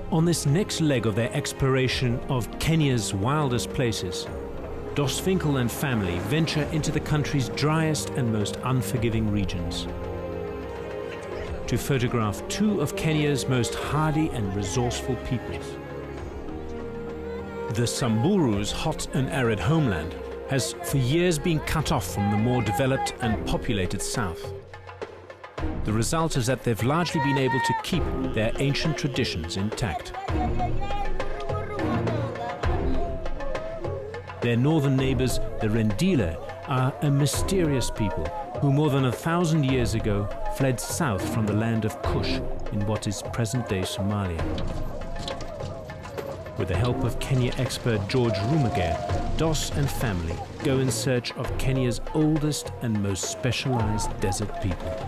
On this next leg of their exploration of Kenya's wildest places, Dos Winkel and family venture into the country's driest and most unforgiving regions to photograph two of Kenya's most hardy and resourceful peoples. The Samburu's hot and arid homeland has for years been cut off from the more developed and populated south. The result is that they've largely been able to keep their ancient traditions intact. Their northern neighbors, the Rendile, are a mysterious people who more than 1,000 years ago fled south from the land of Kush in what is present-day Somalia. With the help of Kenya expert George Rumagere, Dos and family go in search of Kenya's oldest and most specialized desert people.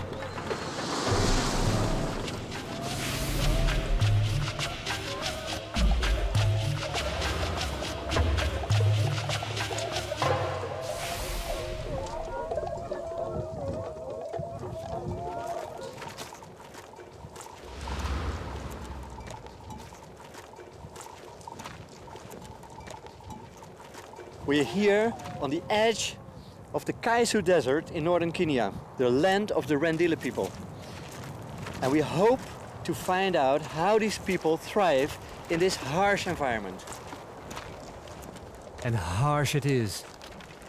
We are here on the edge of the Kaisu Desert in northern Kenya, the land of the Rendile people. And we hope to find out how these people thrive in this harsh environment. And harsh it is.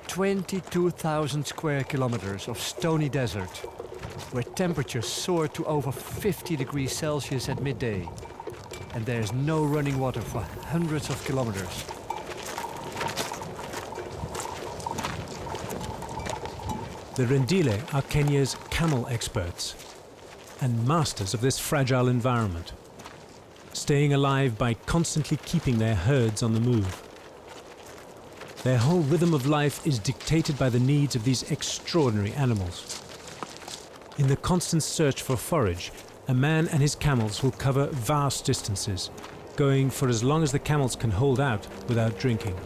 22,000 square kilometers of stony desert, where temperatures soar to over 50 degrees Celsius at midday. And there is no running water for hundreds of kilometers. The Rendile are Kenya's camel experts and masters of this fragile environment, staying alive by constantly keeping their herds on the move. Their whole rhythm of life is dictated by the needs of these extraordinary animals. In the constant search for forage, a man and his camels will cover vast distances, going for as long as the camels can hold out without drinking.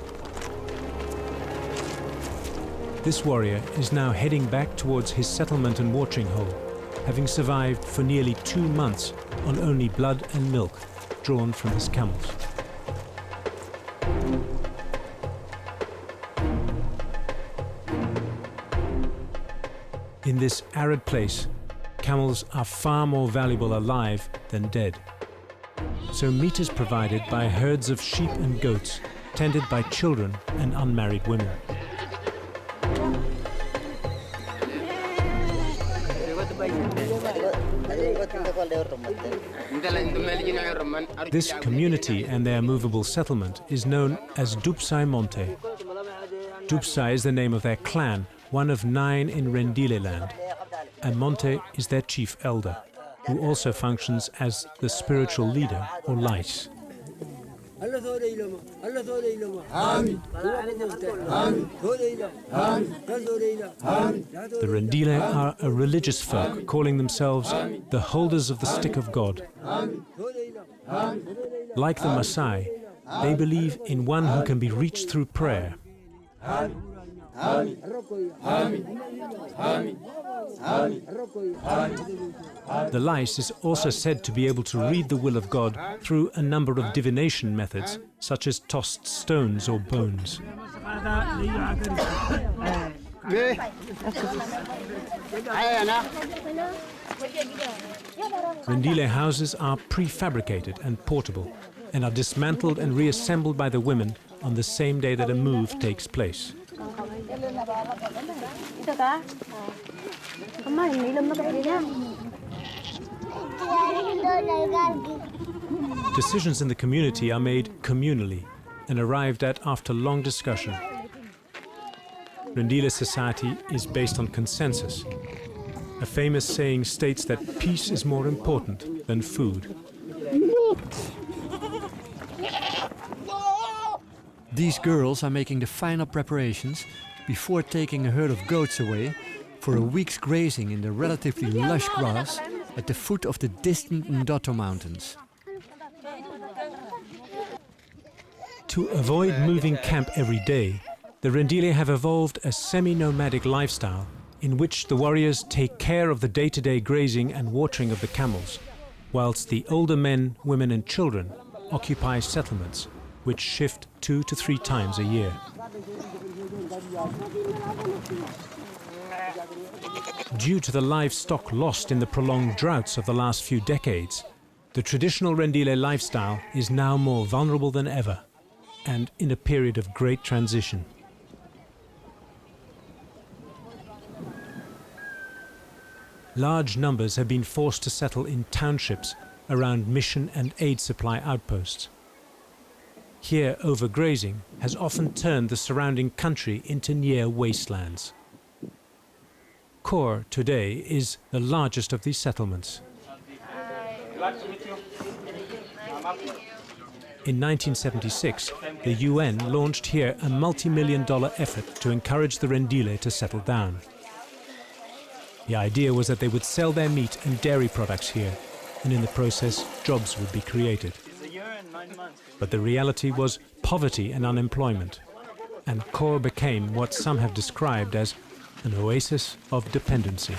This warrior is now heading back towards his settlement and watering hole, having survived for nearly 2 months on only blood and milk drawn from his camels. In this arid place, camels are far more valuable alive than dead. So meat is provided by herds of sheep and goats, tended by children and unmarried women. This community and their movable settlement is known as Dupsai Monte. Dupsai is the name of their clan, one of 9 in Rendile land, and Monte is their chief elder, who also functions as the spiritual leader or light. The Rendile are a religious folk calling themselves the holders of the stick of God. Like the Maasai, they believe in one who can be reached through prayer. The lice is also said to be able to read the will of God through a number of divination methods, such as tossed stones or bones. Rendile houses are prefabricated and portable, and are dismantled and reassembled by the women on the same day that a move takes place. Decisions in the community are made communally and arrived at after long discussion. Rendile society is based on consensus. A famous saying states that peace is more important than food. These girls are making the final preparations before taking a herd of goats away for a week's grazing in the relatively lush grass at the foot of the distant Ndoto Mountains. To avoid moving camp every day, the Rendile have evolved a semi-nomadic lifestyle in which the warriors take care of the day-to-day grazing and watering of the camels, whilst the older men, women and children occupy settlements, which shift 2 to 3 times a year. Due to the livestock lost in the prolonged droughts of the last few decades, the traditional Rendile lifestyle is now more vulnerable than ever, and in a period of great transition. Large numbers have been forced to settle in townships around mission and aid supply outposts. Here, overgrazing has often turned the surrounding country into near wastelands. Khor today is the largest of these settlements. In 1976, the UN launched here a multi-million-dollar effort to encourage the Rendile to settle down. The idea was that they would sell their meat and dairy products here, and in the process, jobs would be created. But the reality was poverty and unemployment, and Khor became what some have described as an oasis of dependency.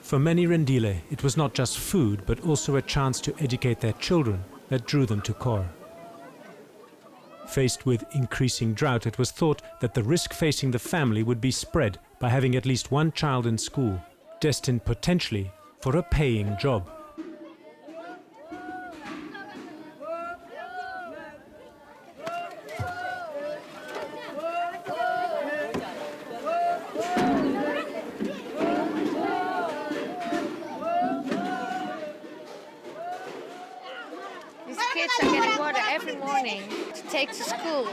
For many Rendile, it was not just food, but also a chance to educate their children that drew them to Khor. Faced with increasing drought, it was thought that the risk facing the family would be spread by having at least one child in school, destined potentially for a paying job. Kids are getting water every morning to take to school.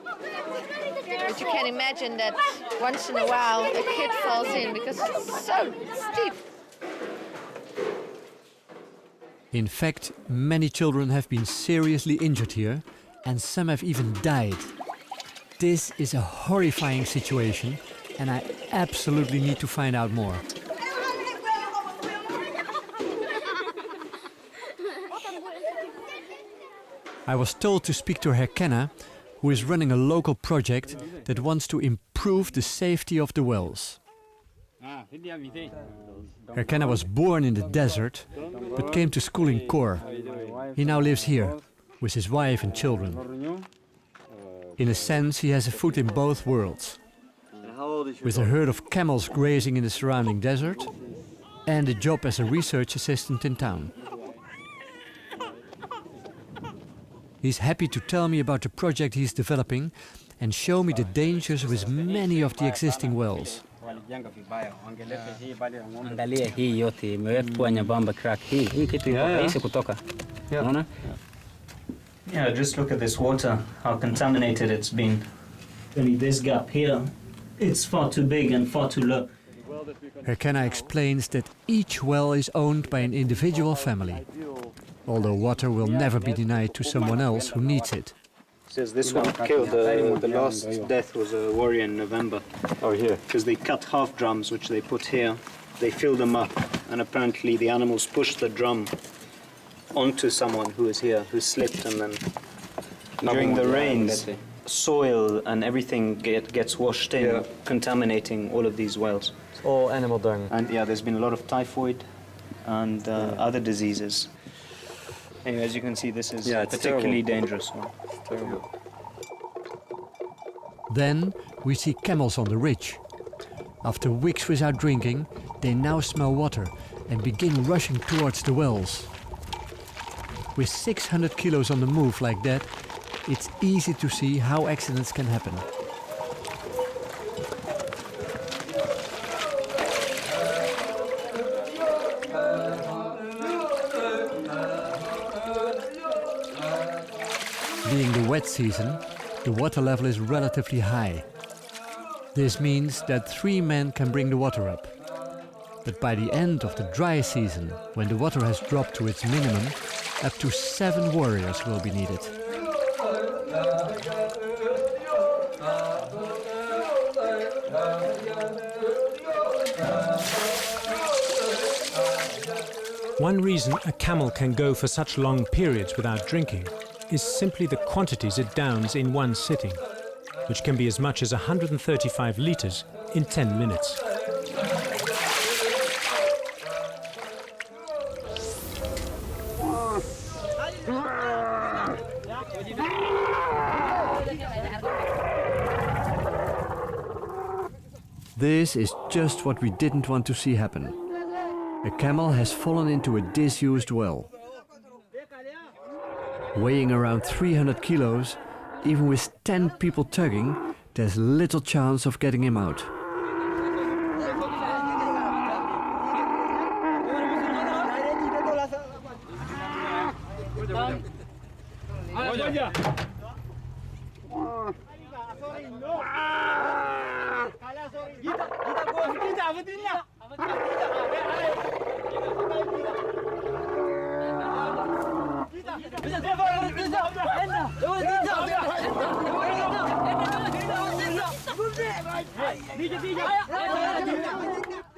But you can imagine that once in a while a kid falls in because it's so steep. In fact, many children have been seriously injured here, and some have even died. This is a horrifying situation, and I absolutely need to find out more. I was told to speak to Herkenna, who is running a local project that wants to improve the safety of the wells. Herkenna was born in the desert, but came to school in Khor. He now lives here, with his wife and children. In a sense, he has a foot in both worlds, with a herd of camels grazing in the surrounding desert, and a job as a research assistant in town. He's happy to tell me about the project he's developing and show me the dangers with many of the existing wells. Angalia hii yote imewekwa nyembamba crack hii kitu haisi kutoka. Unaona? Yeah, just look at this water, how contaminated it's been. Only this gap here, it's far too big and far too low. Herkenna explains that each well is owned by an individual family, although water will never be denied to someone else who needs it. Says this one killed, the last death was a warrior in November. Oh, here. Because they cut half drums, which they put here. They filled them up, and apparently the animals pushed the drum onto someone who was here, who slipped, and then during the rains, soil and everything gets washed in, contaminating all of these wells. All animal dung. And yeah, there's been a lot of typhoid and other diseases. Anyway, as you can see, this is a particularly dangerous one. Terrible. Then we see camels on the ridge. After weeks without drinking, they now smell water and begin rushing towards the wells. With 600 kilos on the move like that, it's easy to see how accidents can happen. Being the wet season, the water level is relatively high. This means that 3 men can bring the water up. But by the end of the dry season, when the water has dropped to its minimum, up to 7 warriors will be needed. One reason a camel can go for such long periods without drinking is simply the quantities it downs in one sitting. which can be as much as 135 litres in 10 minutes. This is just what we didn't want to see happen. A camel has fallen into a disused well. Weighing around 300 kilos, even with 10 people tugging, there's little chance of getting him out.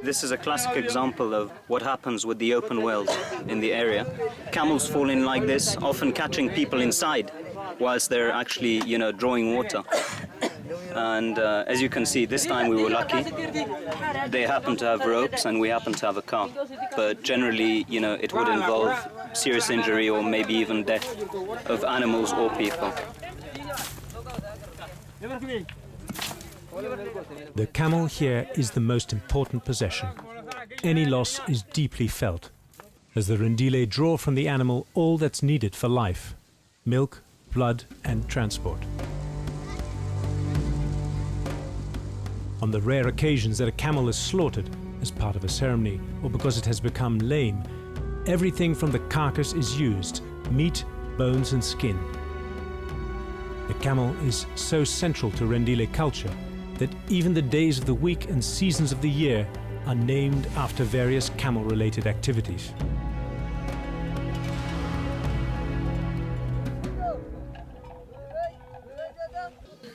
This is a classic example of what happens with the open wells in the area. Camels fall in like this, often catching people inside, whilst they're actually, drawing water. And as you can see, this time we were lucky. They happen to have ropes and we happen to have a car. But generally, it would involve serious injury or maybe even death of animals or people. The camel here is the most important possession. Any loss is deeply felt, as the Rendile draw from the animal all that's needed for life: milk, blood and transport. On the rare occasions that a camel is slaughtered as part of a ceremony or because it has become lame, everything from the carcass is used: meat, bones and skin. The camel is so central to Rendile culture that even the days of the week and seasons of the year are named after various camel-related activities.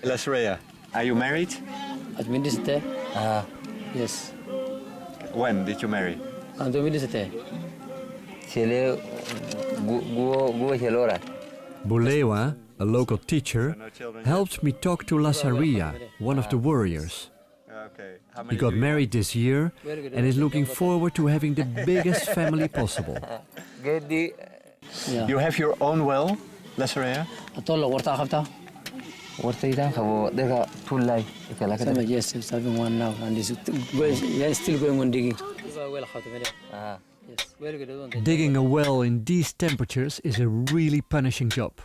Lasrea, are you married? Administrator? Yes. When did you marry? Administrator. Chile, go helora. Bulewa, a local teacher, helped me talk to Lasarea, one of the warriors. He got married this year and is looking forward to having the biggest family possible. You have your own well, Lasarea? Yes, it's having one now, and it's still going on digging. Digging a well in these temperatures is a really punishing job.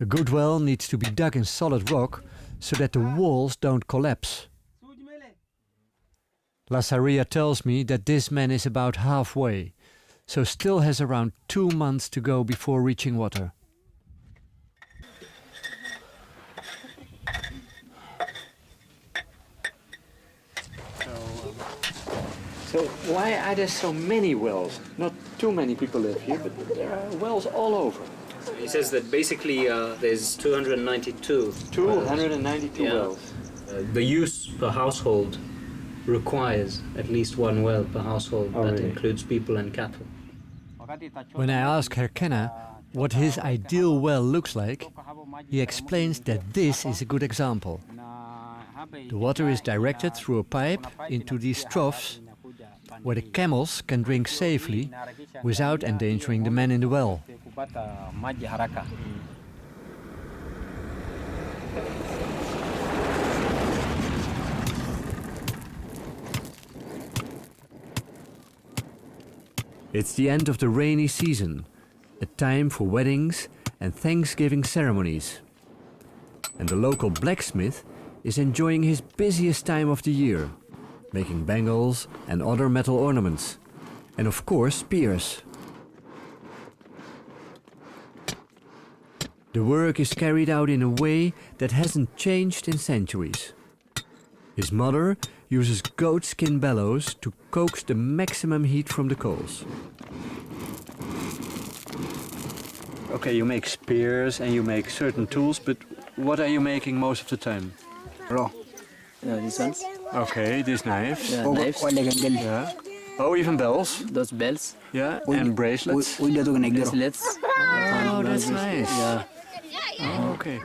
A good well needs to be dug in solid rock so that the walls don't collapse. Lasarea tells me that this man is about halfway, so still has around 2 months to go before reaching water. So why are there so many wells? Not too many people live here, but there are wells all over. He says that basically there's 292. 292 Yeah. wells. The use per household requires at least one well per household. Oh, that really? includes people and cattle. When I ask Herkenna what his ideal well looks like, he explains that this is a good example. The water is directed through a pipe into these troughs, where the camels can drink safely without endangering the men in the well. It's the end of the rainy season, a time for weddings and Thanksgiving ceremonies. And the local blacksmith is enjoying his busiest time of the year, making bangles and other metal ornaments, and of course spears. The work is carried out in a way that hasn't changed in centuries. His mother uses goat skin bellows to coax the maximum heat from the coals. Okay, you make spears and you make certain tools, but what are you making most of the time? Raw. These ones. Okay, these knives. Yeah, knives. Yeah. Oh, even bells. Those bells. Yeah, and bracelets. Bracelets. Oh, that's nice. Yeah. Oh, okay.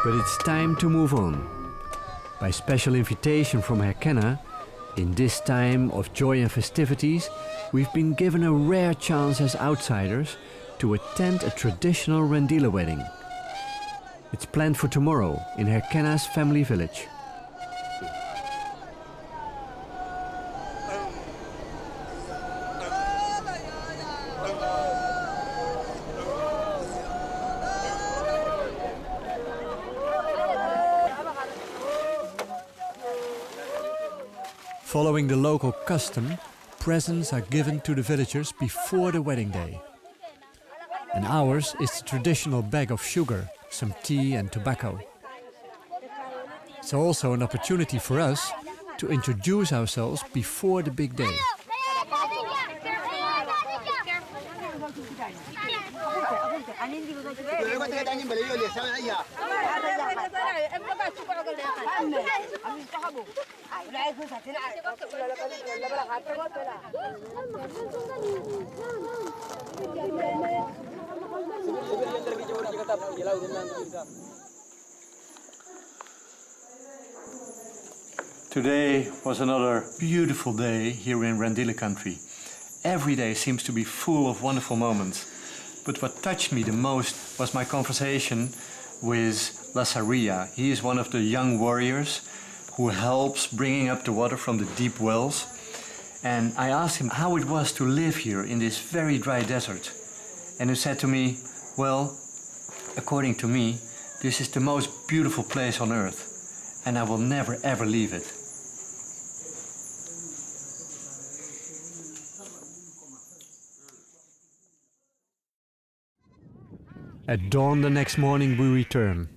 But it's time to move on. By special invitation from Herkenna, in this time of joy and festivities, we've been given a rare chance as outsiders to attend a traditional Rendile wedding. It's planned for tomorrow in Herkenna's family village. Following the local custom, presents are given to the villagers before the wedding day. And ours is the traditional bag of sugar, some tea and tobacco. It's also an opportunity for us to introduce ourselves before the big day. Today was another beautiful day here in Rendile country. Every day seems to be full of wonderful moments. But what touched me the most was my conversation with Lasaria. He is one of the young warriors who helps bringing up the water from the deep wells. And I asked him how it was to live here in this very dry desert. And he said to me, well, according to me, this is the most beautiful place on earth, and I will never ever leave it. At dawn the next morning we return.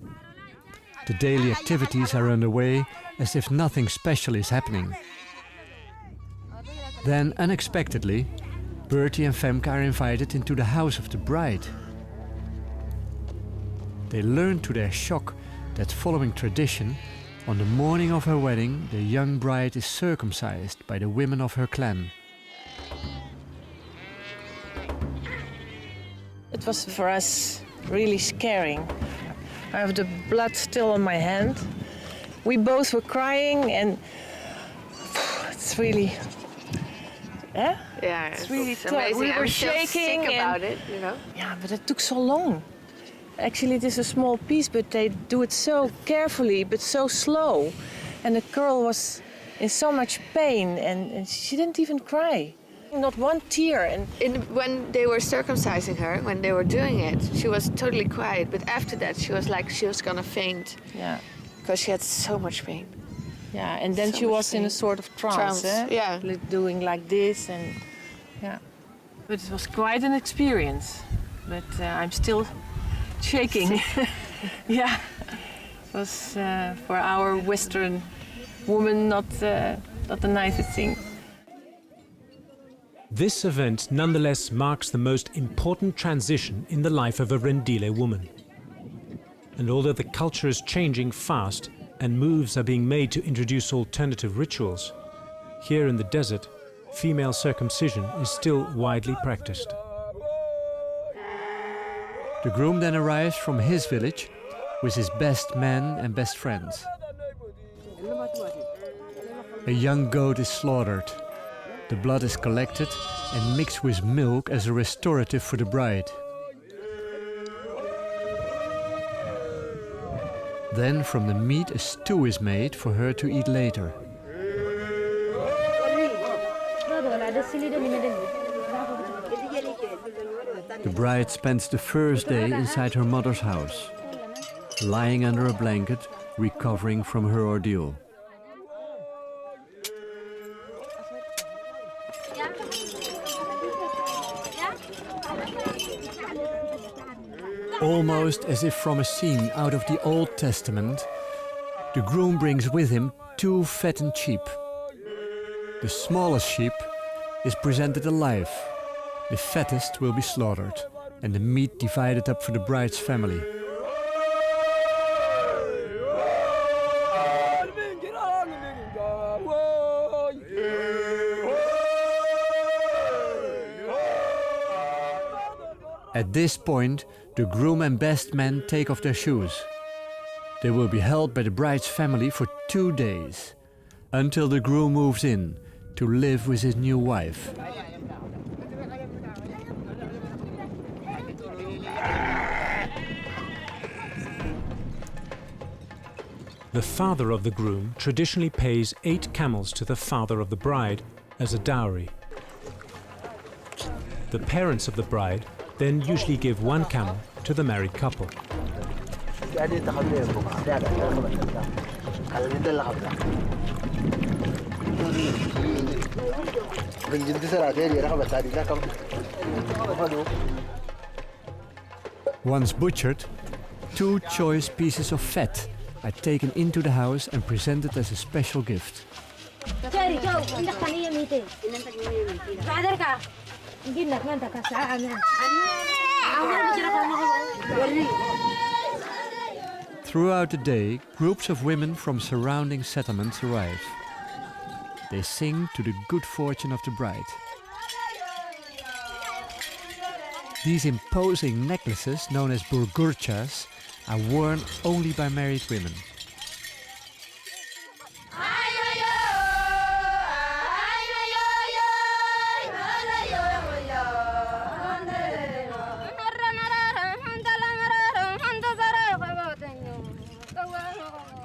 The daily activities are underway as if nothing special is happening. Then, unexpectedly, Bertie and Femke are invited into the house of the bride. They learn to their shock that following tradition, on the morning of her wedding, the young bride is circumcised by the women of her clan. It was for us really scaring. I have the blood still on my hand. We both were crying and it's really... Yeah, it's really tough. amazing. We were I'm still shaking sick and- about it, you know. Yeah, but it took so long. Actually, it is a small piece, but they do it so carefully, but so slow. And the girl was in so much pain and she didn't even cry. Not one tear. And When they were circumcising her, when they were doing it, she was totally quiet. But after that, she was like she was gonna faint yeah, because she had so much pain. yeah. And then So she much was in pain. a sort of trance. Eh? Yeah. Doing like this and yeah. But it was quite an experience. But I'm still shaking. Yeah, it was for our Western woman not the nicest thing. This event nonetheless marks the most important transition in the life of a Rendile woman. And although the culture is changing fast and moves are being made to introduce alternative rituals, here in the desert, female circumcision is still widely practiced. The groom then arrives from his village with his best men and best friends. A young goat is slaughtered. The blood is collected and mixed with milk as a restorative for the bride. Then from the meat a stew is made for her to eat later. The bride spends the first day inside her mother's house, lying under a blanket, recovering from her ordeal. Almost as if from a scene out of the Old Testament, the groom brings with him 2 fattened sheep. The smallest sheep is presented alive. The fattest will be slaughtered and the meat divided up for the bride's family. At this point, the groom and best men take off their shoes. They will be held by the bride's family for 2 days, until the groom moves in to live with his new wife. The father of the groom traditionally pays 8 camels to the father of the bride as a dowry. The parents of the bride then usually give 1 camel to the married couple. Once butchered, 2 choice pieces of fat are taken into the house and presented as a special gift. Throughout the day, groups of women from surrounding settlements arrive. They sing to the good fortune of the bride. These imposing necklaces, known as burgurchas, are worn only by married women.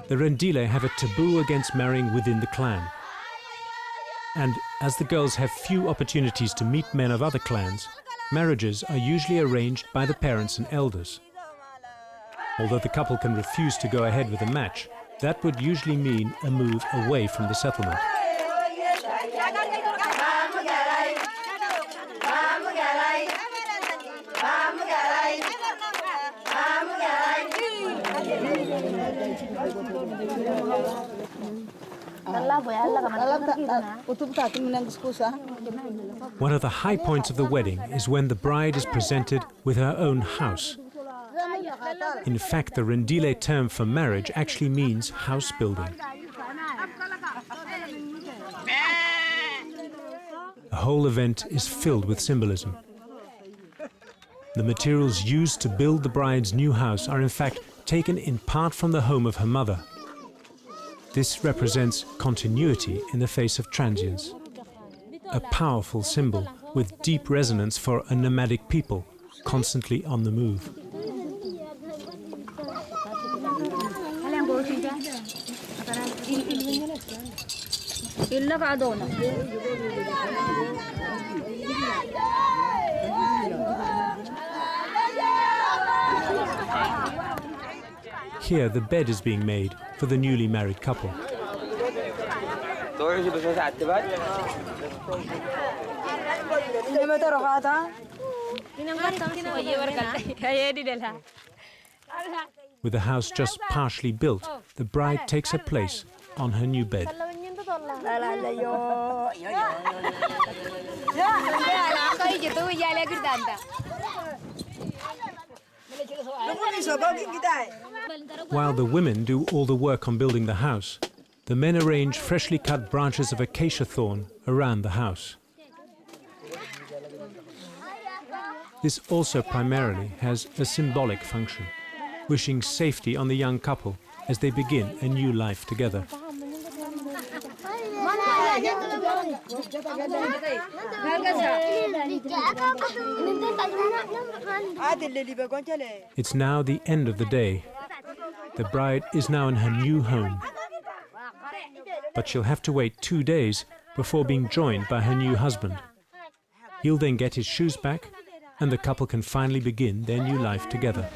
The Rendile have a taboo against marrying within the clan. And as the girls have few opportunities to meet men of other clans, marriages are usually arranged by the parents and elders. Although the couple can refuse to go ahead with a match, that would usually mean a move away from the settlement. One of the high points of the wedding is when the bride is presented with her own house. In fact, the Rendile term for marriage actually means house building. The whole event is filled with symbolism. The materials used to build the bride's new house are in fact taken in part from the home of her mother. This represents continuity in the face of transience, a powerful symbol with deep resonance for a nomadic people constantly on the move. Here the bed is being made for the newly married couple. With the house just partially built, the bride takes her place on her new bed. While the women do all the work on building the house, the men arrange freshly cut branches of acacia thorn around the house. This also primarily has a symbolic function, wishing safety on the young couple as they begin a new life together. It's now the end of the day. The bride is now in her new home. But she'll have to wait 2 days before being joined by her new husband. He'll then get his shoes back, and the couple can finally begin their new life together.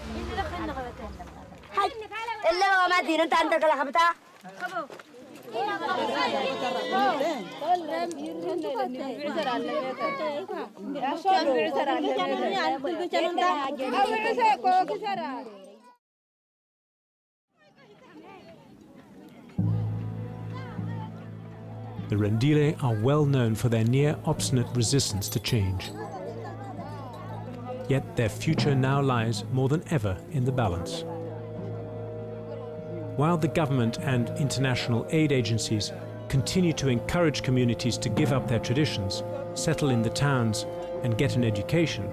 The Rendile are well known for their near-obstinate resistance to change. Yet their future now lies more than ever in the balance. While the government and international aid agencies continue to encourage communities to give up their traditions, settle in the towns, and get an education,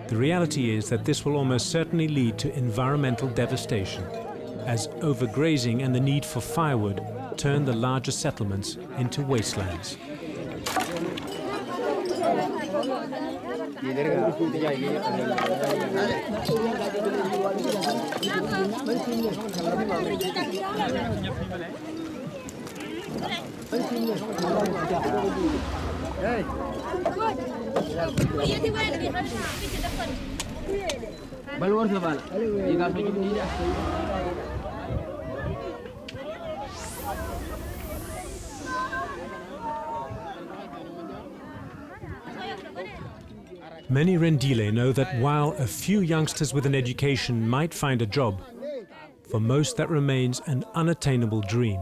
the reality is that this will almost certainly lead to environmental devastation. as overgrazing and the need for firewood turned the larger settlements into wastelands. Many Rendile know that while a few youngsters with an education might find a job, for most that remains an unattainable dream.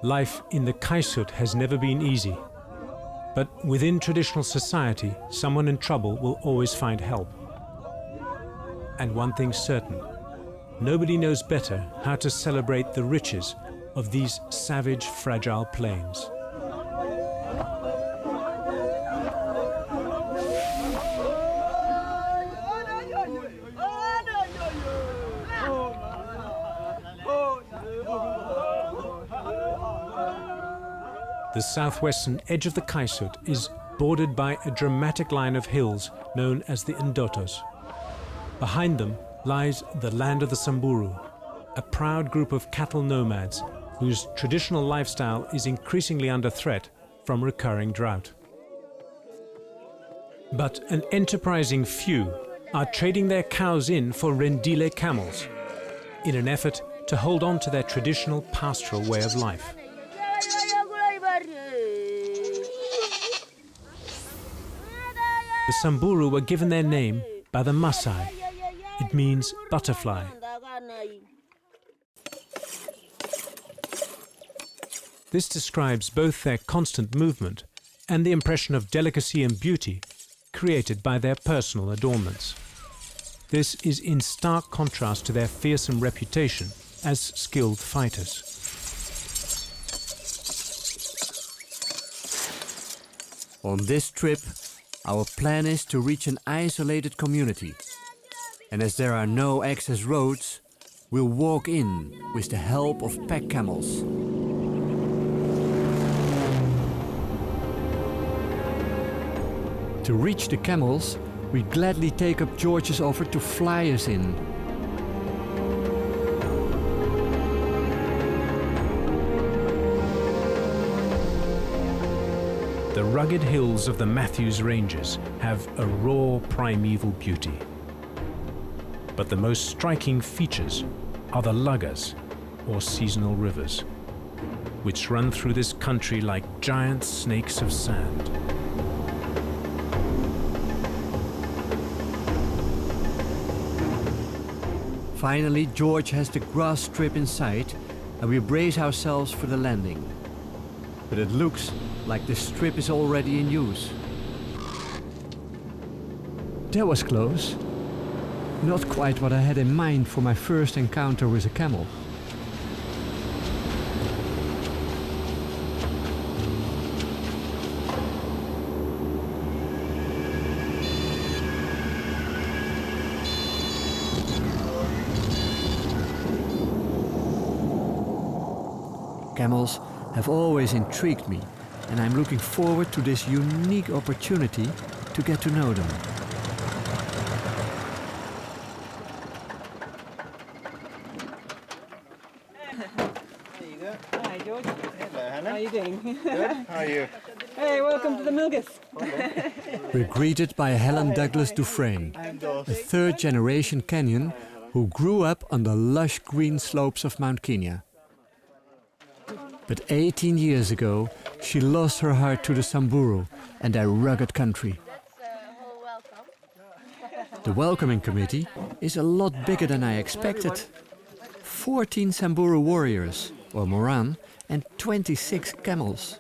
Life in the Kaisut has never been easy, but within traditional society, someone in trouble will always find help. And one thing's certain, nobody knows better how to celebrate the riches of these savage, fragile plains. The southwestern edge of the Kaisut is bordered by a dramatic line of hills known as the Ndotos. Behind them lies the land of the Samburu, a proud group of cattle nomads whose traditional lifestyle is increasingly under threat from recurring drought. But an enterprising few are trading their cows in for Rendile camels in an effort to hold on to their traditional pastoral way of life. The Samburu were given their name by the Maasai. It means butterfly. This describes both their constant movement and the impression of delicacy and beauty created by their personal adornments. This is in stark contrast to their fearsome reputation as skilled fighters. On this trip, our plan is to reach an isolated community. And as there are no access roads, we'll walk in with the help of pack camels. To reach the camels, we gladly take up George's offer to fly us in. The rugged hills of the Matthews Ranges have a raw primeval beauty. But the most striking features are the Lagas, or seasonal rivers, which run through this country like giant snakes of sand. Finally, George has the grass strip in sight and we brace ourselves for the landing. But it looks like the strip is already in use. That was close. Not quite what I had in mind for my first encounter with a camel. Camels have always intrigued me, and I'm looking forward to this unique opportunity to get to know them. Hi, George. Hello, Hannah. How are you doing? Good. How are you? Hey, welcome to the Milgas. We're greeted by Helen Douglas Dufresne, a third-generation Kenyan who grew up on the lush green slopes of Mount Kenya. But 18 years ago, she lost her heart to the Samburu and their rugged country. The welcoming committee is a lot bigger than I expected. 14 Samburu warriors, or Moran, and 26 camels.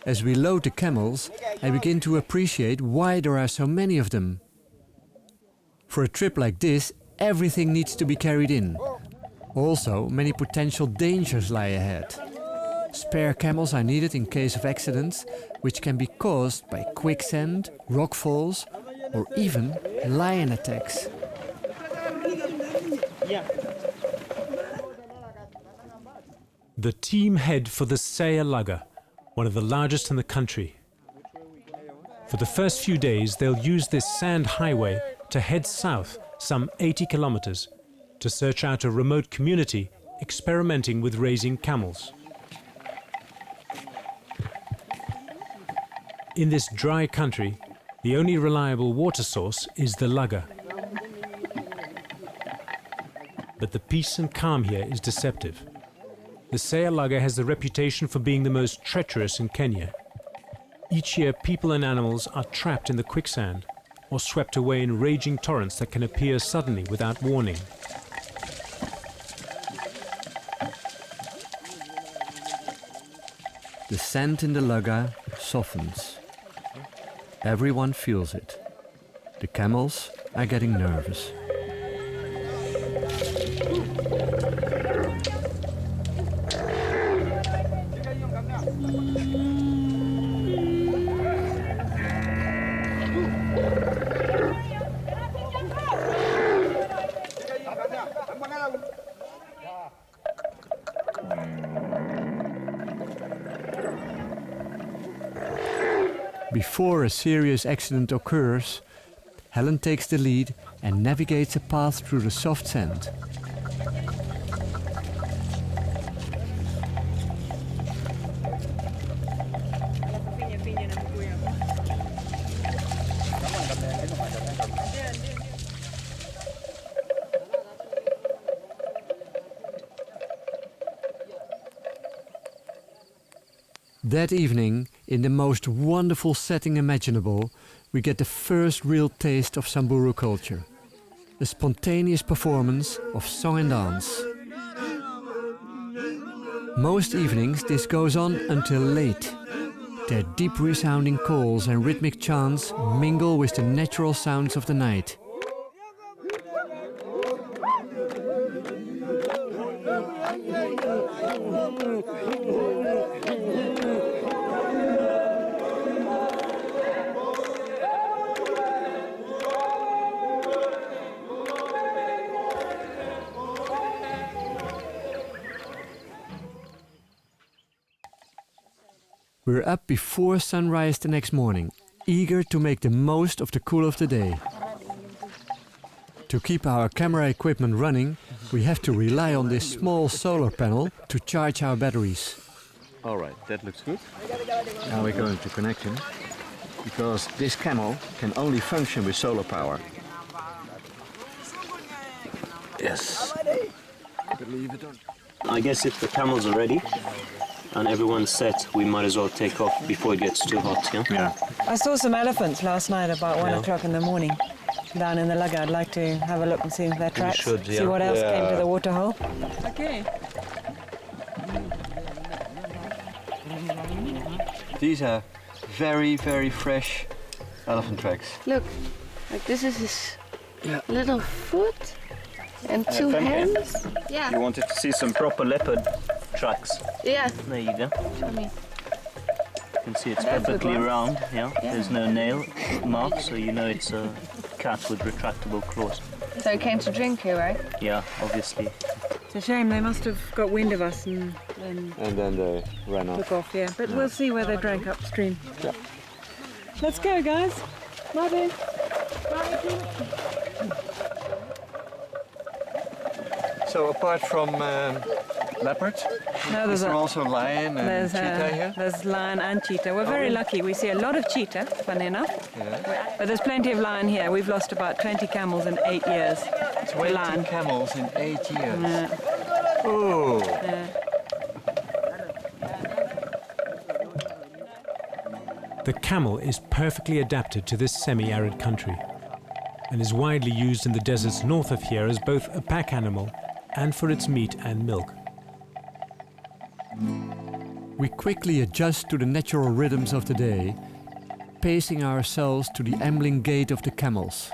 As we load the camels, I begin to appreciate why there are so many of them. For a trip like this, everything needs to be carried in. Also, many potential dangers lie ahead. Spare camels are needed in case of accidents, which can be caused by quicksand, rockfalls, or even lion attacks. The team head for the Saya Lugger, one of the largest in the country. For the first few days, they'll use this sand highway to head south some 80 kilometers to search out a remote community experimenting with raising camels. In this dry country, the only reliable water source is the Lugger. But the peace and calm here is deceptive. The Saya Lugger has the reputation for being the most treacherous in Kenya. Each year, people and animals are trapped in the quicksand or swept away in raging torrents that can appear suddenly without warning. The sand in the Lugger softens. Everyone feels it. The camels are getting nervous. Before a serious accident occurs, Helen takes the lead and navigates a path through the soft sand. That evening, in the most wonderful setting imaginable, we get the first real taste of Samburu culture. A spontaneous performance of song and dance. Most evenings this goes on until late. Their deep resounding calls and rhythmic chants mingle with the natural sounds of the night. We're up before sunrise the next morning, eager to make the most of the cool of the day. To keep our camera equipment running, we have to rely on this small solar panel to charge our batteries. All right, that looks good. Now we're going to connect him, because this camel can only function with solar power. Yes. Believe it or not. I guess if the camels are ready and everyone's set, we might as well take off before it gets too hot, yeah? Yeah. I saw some elephants last night about 1 o'clock in the morning down in the Lugger. I'd like to have a look and see their tracks. should, yeah. See what else came to the waterhole. Okay. These are very, very fresh elephant tracks. Look, like this is his little foot and two Femke, hands. Yeah. You wanted to see some proper leopard tracks. Yeah. There you go. Show me. You can see it's That's a perfectly good one. round, yeah? There's no nail mark, so you know it's a cat with retractable claws. So he came to drink here, right? Yeah, obviously. It's a shame they must have got wind of us and then they ran off. took off, yeah. But we'll see where they drank upstream. Yeah. Let's go, guys. Martin. So apart from leopard, No, is there also lion and cheetah here? There's lion and cheetah. We're very lucky. We see a lot of cheetah, funny enough. Yeah. But there's plenty of lion here. We've lost about 20 camels in 8 years. 20 lion. camels in 8 years. Yeah. Oh. Yeah. The camel is perfectly adapted to this semi-arid country and is widely used in the deserts north of here as both a pack animal and for its meat and milk. We quickly adjust to the natural rhythms of the day, pacing ourselves to the ambling gait of the camels.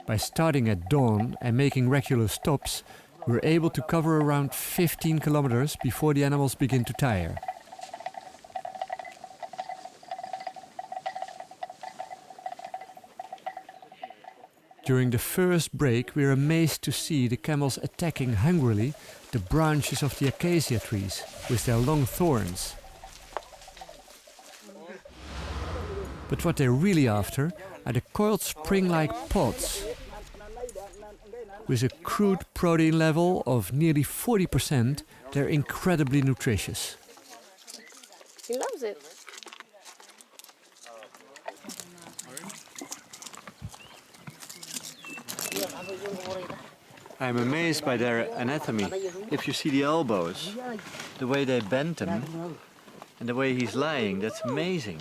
By starting at dawn and making regular stops, We're able to cover around 15 kilometers before the animals begin to tire. During the first break, we're amazed to see the camels attacking hungrily the branches of the acacia trees with their long thorns. But what they're really after are the coiled spring-like pods. With a crude protein level of nearly 40%, they're incredibly nutritious. He loves it. I'm amazed by their anatomy. If you see the elbows, the way they bend them, and the way he's lying, that's amazing.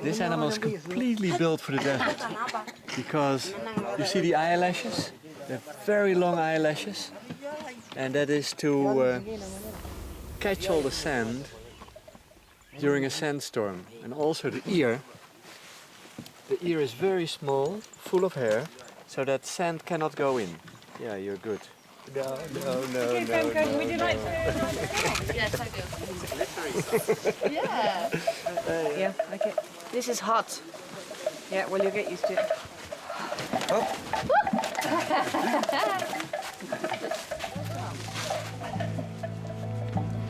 This animal is completely built for the desert. Because you see the eyelashes? They're very long eyelashes. And that is to catch all the sand during a sandstorm. And also the ear. The ear is very small, full of hair, so that sand cannot go in. Yeah, you're good. No. Would you like to? Yes, I do. Yeah. Yeah, okay. This is hot. Yeah, well, you'll get used to it.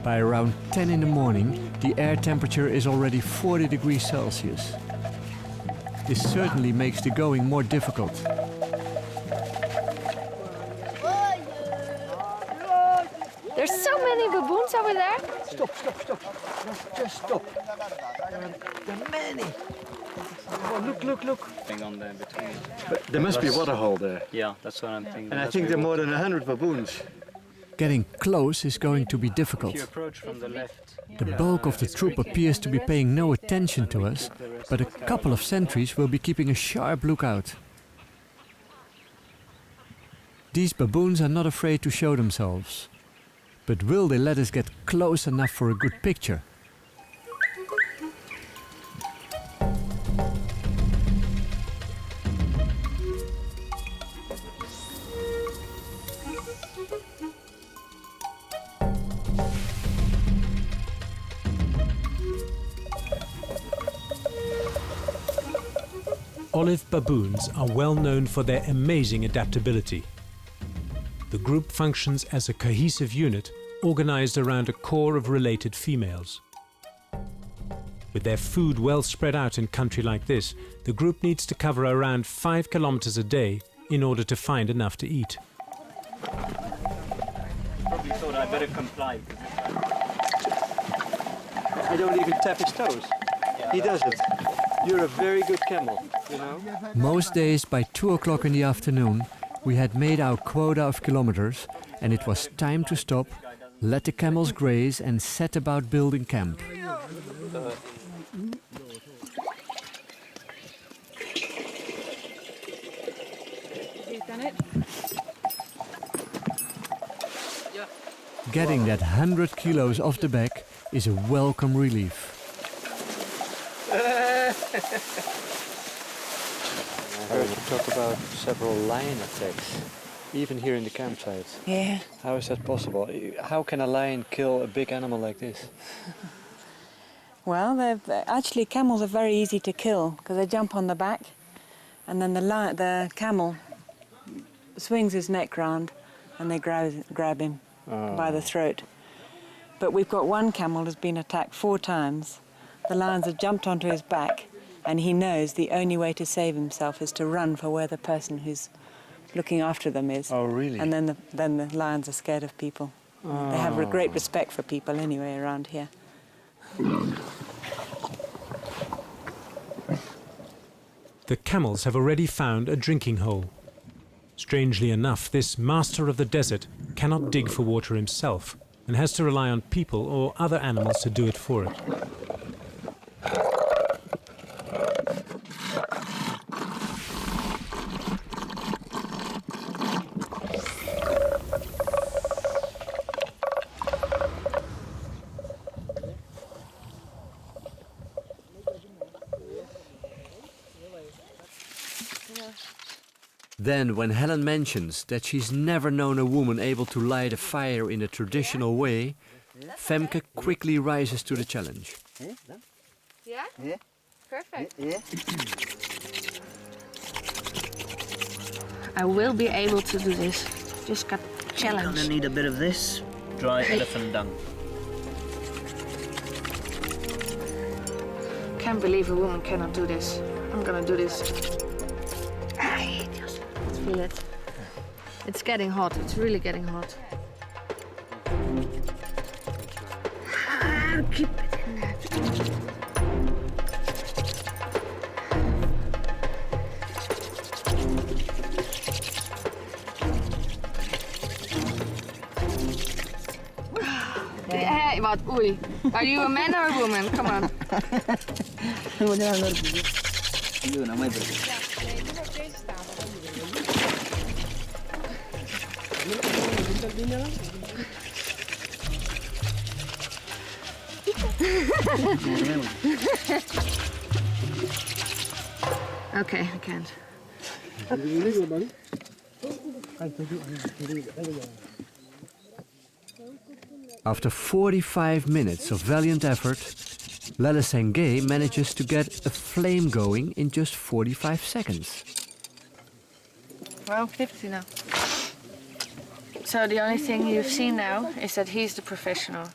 By around 10 in the morning, the air temperature is already 40 degrees Celsius. This certainly makes the going more difficult. There's so many baboons over there. Stop. Just stop. There are many. Oh, look. Thing on there between. But there must be a water hole there. Yeah, that's what I'm thinking. And I think there are more than 100 baboons. Getting close is going to be difficult. If you approach from the left, The bulk of the troop appears to be paying no attention to us, but a couple of sentries will be keeping a sharp lookout. These baboons are not afraid to show themselves. But will they let us get close enough for a good picture? Olive baboons are well known for their amazing adaptability. The group functions as a cohesive unit organized around a core of related females. With their food well spread out in country like this, the group needs to cover around 5 kilometers a day in order to find enough to eat. probably thought I better comply. I don't even tap his toes. He does it. You're a very good camel, you know? Most days by 2 o'clock in the afternoon, we had made our quota of kilometers and it was time to stop, let the camels graze and set about building camp. Getting that 100 kilos off the back is a welcome relief. I heard you talk about several lion attacks, even here in the campsite. Yeah. How is that possible? How can a lion kill a big animal like this? Well, actually camels are very easy to kill because they jump on the back and then the camel swings his neck round and they grab him by the throat. But we've got one camel who's been attacked 4 times. The lions have jumped onto his back and he knows the only way to save himself is to run for where the person who's looking after them is. Oh, really? And then the lions are scared of people. They have a great respect for people anyway around here. The camels have already found a drinking hole. Strangely enough, this master of the desert cannot dig for water himself and has to rely on people or other animals to do it for it. Then, when Helen mentions that she's never known a woman able to light a fire in a traditional way, Femke quickly rises to the challenge. Yeah? Yeah. Perfect. Yeah. I will be able to do this. Just got Gonna challenged. need a bit of this dry elephant dung. Can't believe a woman cannot do this. I'm gonna do this. Let's feel it. It's getting hot. It's really getting hot. Keep it in there. Hey, wat? Oei. Are you a man or a woman? Come on. Okay, I can't. After 45 minutes of valiant effort, Lele Sengay manages to get a flame going in just 45 seconds. Well, 50 now. So the only thing you've seen now is that he's the professional.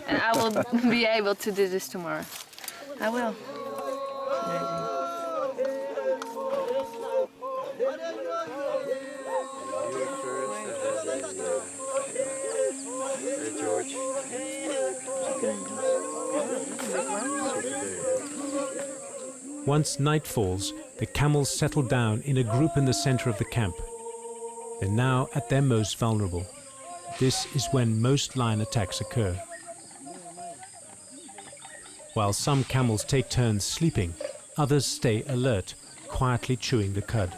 And I will be able to do this tomorrow. I will. Once night falls, the camels settle down in a group in the center of the camp. They're now at their most vulnerable. This is when most lion attacks occur. While some camels take turns sleeping, others stay alert, quietly chewing the cud.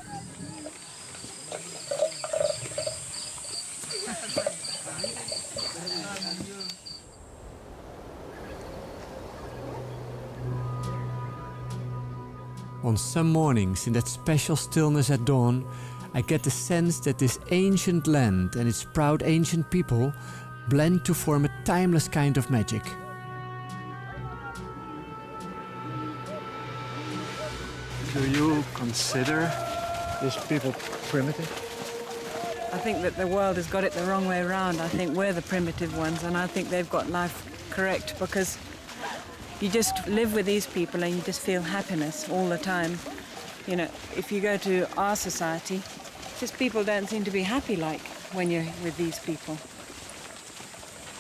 On some mornings, in that special stillness at dawn, I get the sense that this ancient land and its proud ancient people blend to form a timeless kind of magic. Do you consider these people primitive? I think that the world has got it the wrong way around. I think we're the primitive ones, and I think they've got life correct, because you just live with these people and you just feel happiness all the time. You know, if you go to our society, just people don't seem to be happy like when you're with these people.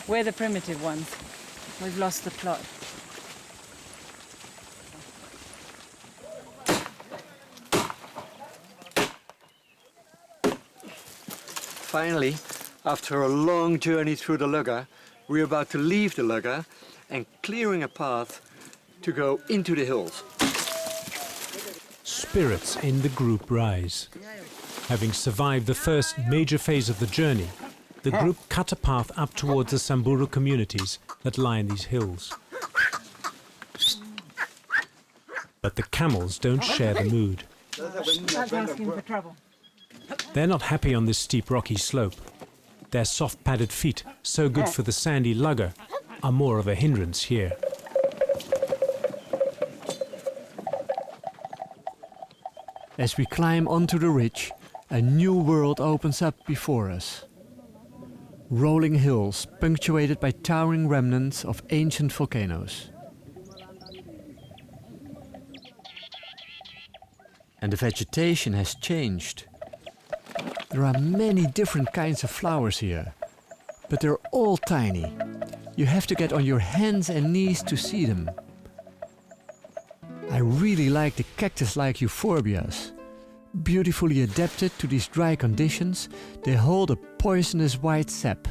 We're the primitive ones. We've lost the plot. Finally, after a long journey through the Lugga, we're about to leave the Lugga and clearing a path to go into the hills. Spirits in the group rise. Having survived the first major phase of the journey, the group cut a path up towards the Samburu communities that line these hills. But the camels don't share the mood. That's asking for trouble. They're not happy on this steep rocky slope. Their soft padded feet, so good for the sandy Lugga, are more of a hindrance here. As we climb onto the ridge, a new world opens up before us. Rolling hills punctuated by towering remnants of ancient volcanoes. And the vegetation has changed. There are many different kinds of flowers here, but they're all tiny. You have to get on your hands and knees to see them. I really like the cactus-like euphorbias. Beautifully adapted to these dry conditions, they hold a poisonous white sap.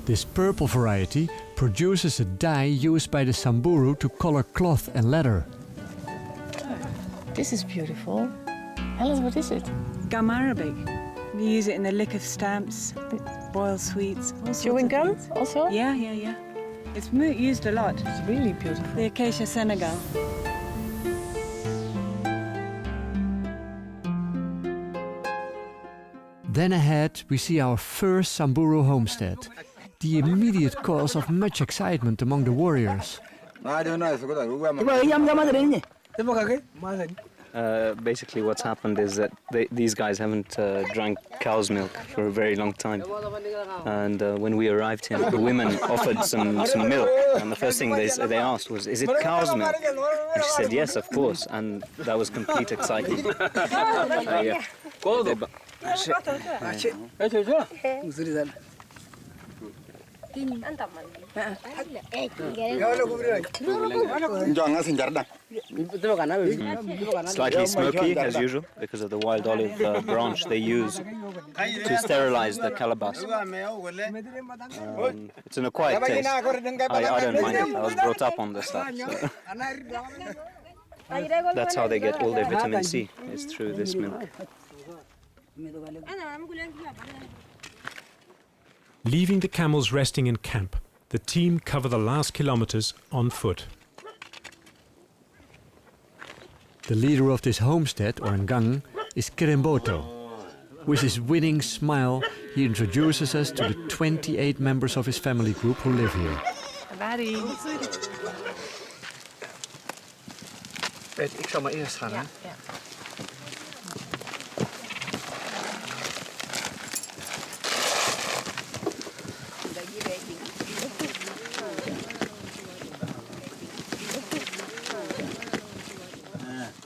This purple variety produces a dye used by the Samburu to color cloth and leather. This is beautiful. Alice, what is it? Gum Arabic. We use it in the lick of stamps, boiled sweets, all sorts Chewing of gum things. also? Yeah. It's used a lot. It's really beautiful. The Acacia Senegal. Then ahead we see our first Samburu homestead, the immediate cause of much excitement among the warriors. Basically what's happened is that these guys haven't drank cow's milk for a very long time. And when we arrived here, the women offered some milk. And the first thing they asked was, is it cow's milk? And she said, yes, of course. And that was complete excitement. Slightly smoky as usual because of the wild olive branch they use to sterilize the calabash. It's an acquired taste. I don't mind it. I was brought up on this stuff. So. That's how they get all their vitamin C, is through this milk. Leaving the camels resting in camp, the team cover the last kilometers on foot. The leader of this homestead, or ngang, is Kirimboto. With his winning smile, he introduces us to the 28 members of his family group who live here. Ik zal maar eerst gaan, hè? Ja.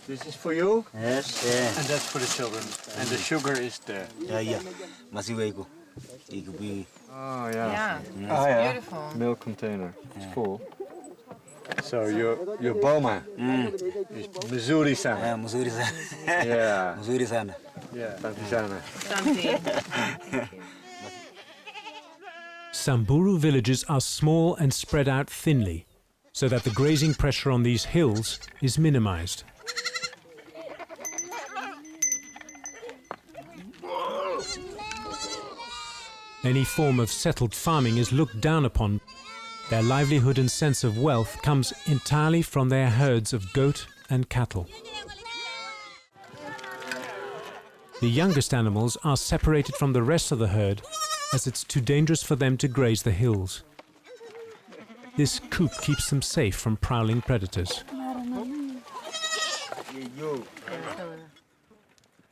This is for you? Yes, yeah. And that's for the children. And the sugar is there. Yeah. Masiwego. Oh, yeah. Yeah, Oh, yeah. beautiful. Milk container. It's full. So your boma is Missouri-san. Yeah, Missouri-san. Yeah. Missouri-san. Yeah. Tanti-sana. Samburu villages are small and spread out thinly, so that the grazing pressure on these hills is minimized. Any form of settled farming is looked down upon. Their livelihood and sense of wealth comes entirely from their herds of goat and cattle. The youngest animals are separated from the rest of the herd as it's too dangerous for them to graze the hills. This coop keeps them safe from prowling predators.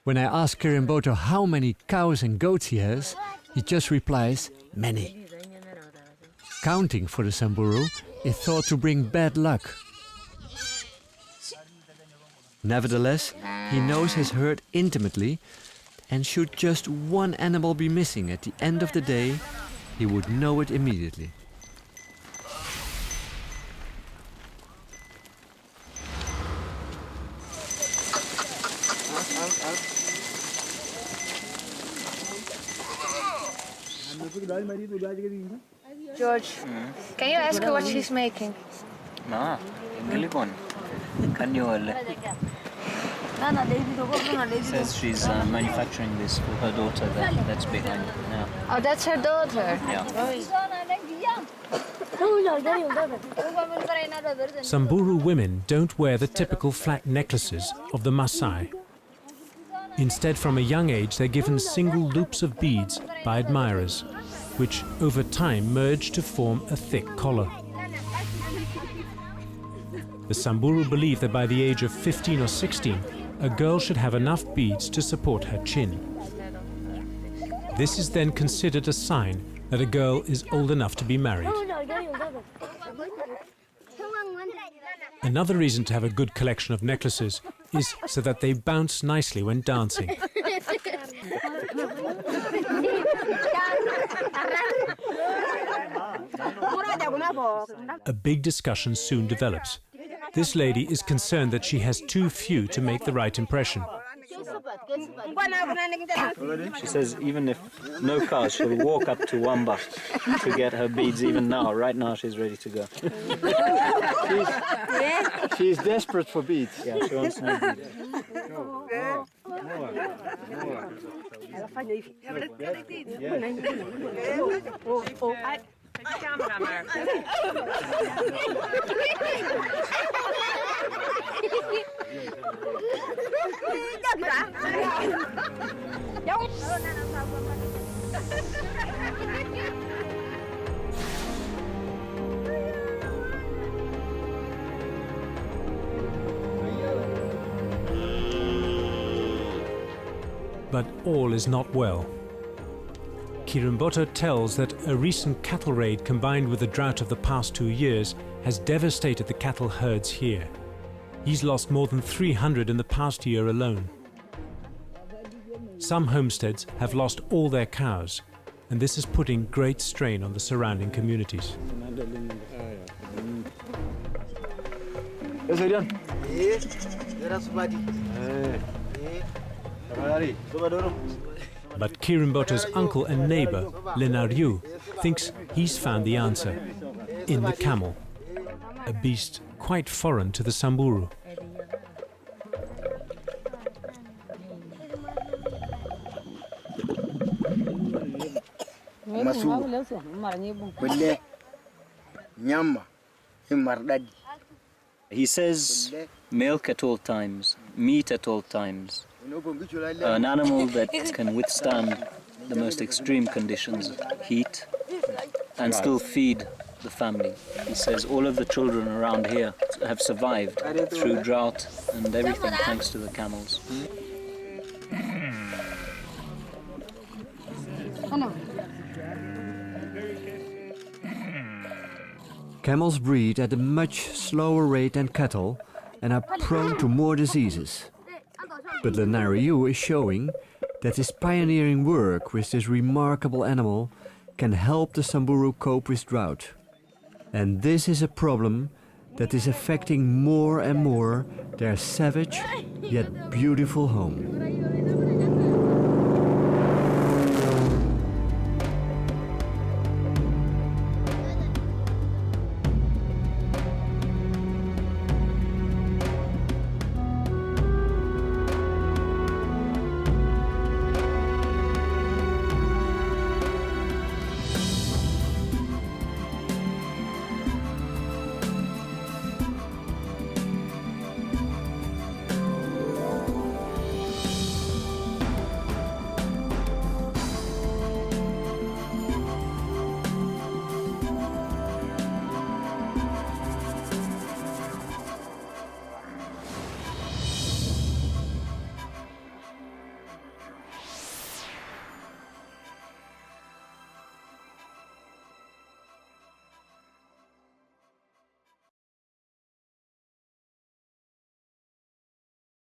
When I ask Kirimboto how many cows and goats he has, he just replies, many. Counting for the Samburu is thought to bring bad luck. Nevertheless, he knows his herd intimately, and should just one animal be missing at the end of the day, he would know it immediately. George, can you ask her what she's making? No, English. Can you? Says she's manufacturing this for her daughter. That's behind. Yeah. Oh, that's her daughter. Yeah. Samburu women don't wear the typical flat necklaces of the Maasai. Instead, from a young age, they're given single loops of beads by admirers, which over time merge to form a thick collar. The Samburu believe that by the age of 15 or 16, a girl should have enough beads to support her chin. This is then considered a sign that a girl is old enough to be married. Another reason to have a good collection of necklaces is so that they bounce nicely when dancing. A big discussion soon develops. This lady is concerned that she has too few to make the right impression. She says even if no cars, she'll walk up to Wamba to get her beads even now. Right now she's ready to go. She's desperate for beads. Yeah, she wants more beads. But all is not well. Kirimboto tells that a recent cattle raid combined with the drought of the past 2 years has devastated the cattle herds here. He's lost more than 300 in the past year alone. Some homesteads have lost all their cows, and this is putting great strain on the surrounding communities. But Kirimboto's uncle and neighbor, Lenaryu, thinks he's found the answer in the camel, a beast quite foreign to the Samburu. He says milk at all times, meat at all times. An animal that can withstand the most extreme conditions, heat, and still feed the family. He says all of the children around here have survived through drought and everything thanks to the camels. Camels breed at a much slower rate than cattle and are prone to more diseases. But Lenaryu is showing that his pioneering work with this remarkable animal can help the Samburu cope with drought. And this is a problem that is affecting more and more their savage yet beautiful home.